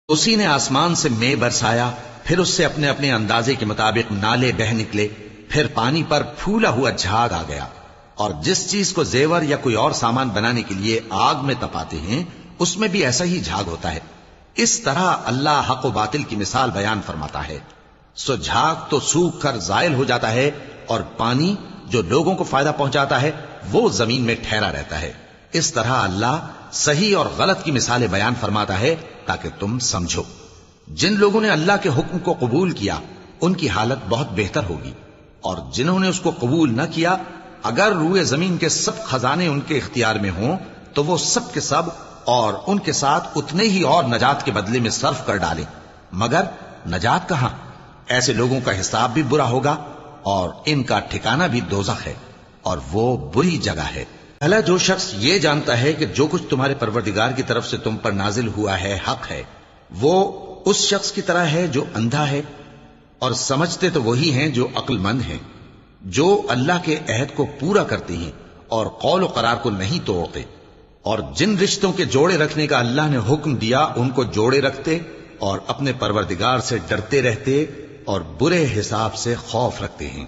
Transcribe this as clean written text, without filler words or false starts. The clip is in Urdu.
اسی نے آسمان سے مے برسایا، پھر اس سے اپنے اپنے اندازے کے مطابق نالے بہ نکلے، پھر پانی پر پھولا ہوا جھاگ آ گیا۔ اور جس چیز کو زیور یا کوئی اور سامان بنانے کے لیے آگ میں تپاتے ہیں اس میں بھی ایسا ہی جھاگ ہوتا ہے۔ اس طرح اللہ حق و باطل کی مثال بیان فرماتا ہے۔ سو جھاگ تو سوکھ کر زائل ہو جاتا ہے، اور پانی جو لوگوں کو فائدہ پہنچاتا ہے وہ زمین میں ٹھہرا رہتا ہے۔ اس طرح اللہ صحیح اور غلط کی مثالیں بیان فرماتا ہے تاکہ تم سمجھو۔ جن لوگوں نے اللہ کے حکم کو قبول کیا ان کی حالت بہت بہتر ہوگی، اور جنہوں نے اس کو قبول نہ کیا اگر روئے زمین کے سب خزانے ان کے اختیار میں ہوں تو وہ سب کے سب اور ان کے ساتھ اتنے ہی اور نجات کے بدلے میں صرف کر ڈالیں، مگر نجات کہاں؟ ایسے لوگوں کا حساب بھی برا ہوگا اور ان کا ٹھکانہ بھی دوزخ ہے، اور وہ بری جگہ ہے۔ بھلا جو شخص یہ جانتا ہے کہ جو کچھ تمہارے پروردگار کی طرف سے تم پر نازل ہوا ہے حق ہے، وہ اس شخص کی طرح ہے جو اندھا ہے؟ اور سمجھتے تو وہی ہیں جو عقل مند ہیں، جو اللہ کے عہد کو پورا کرتے ہیں اور قول و قرار کو نہیں توڑتے، اور جن رشتوں کے جوڑے رکھنے کا اللہ نے حکم دیا ان کو جوڑے رکھتے، اور اپنے پروردگار سے ڈرتے رہتے اور برے حساب سے خوف رکھتے ہیں۔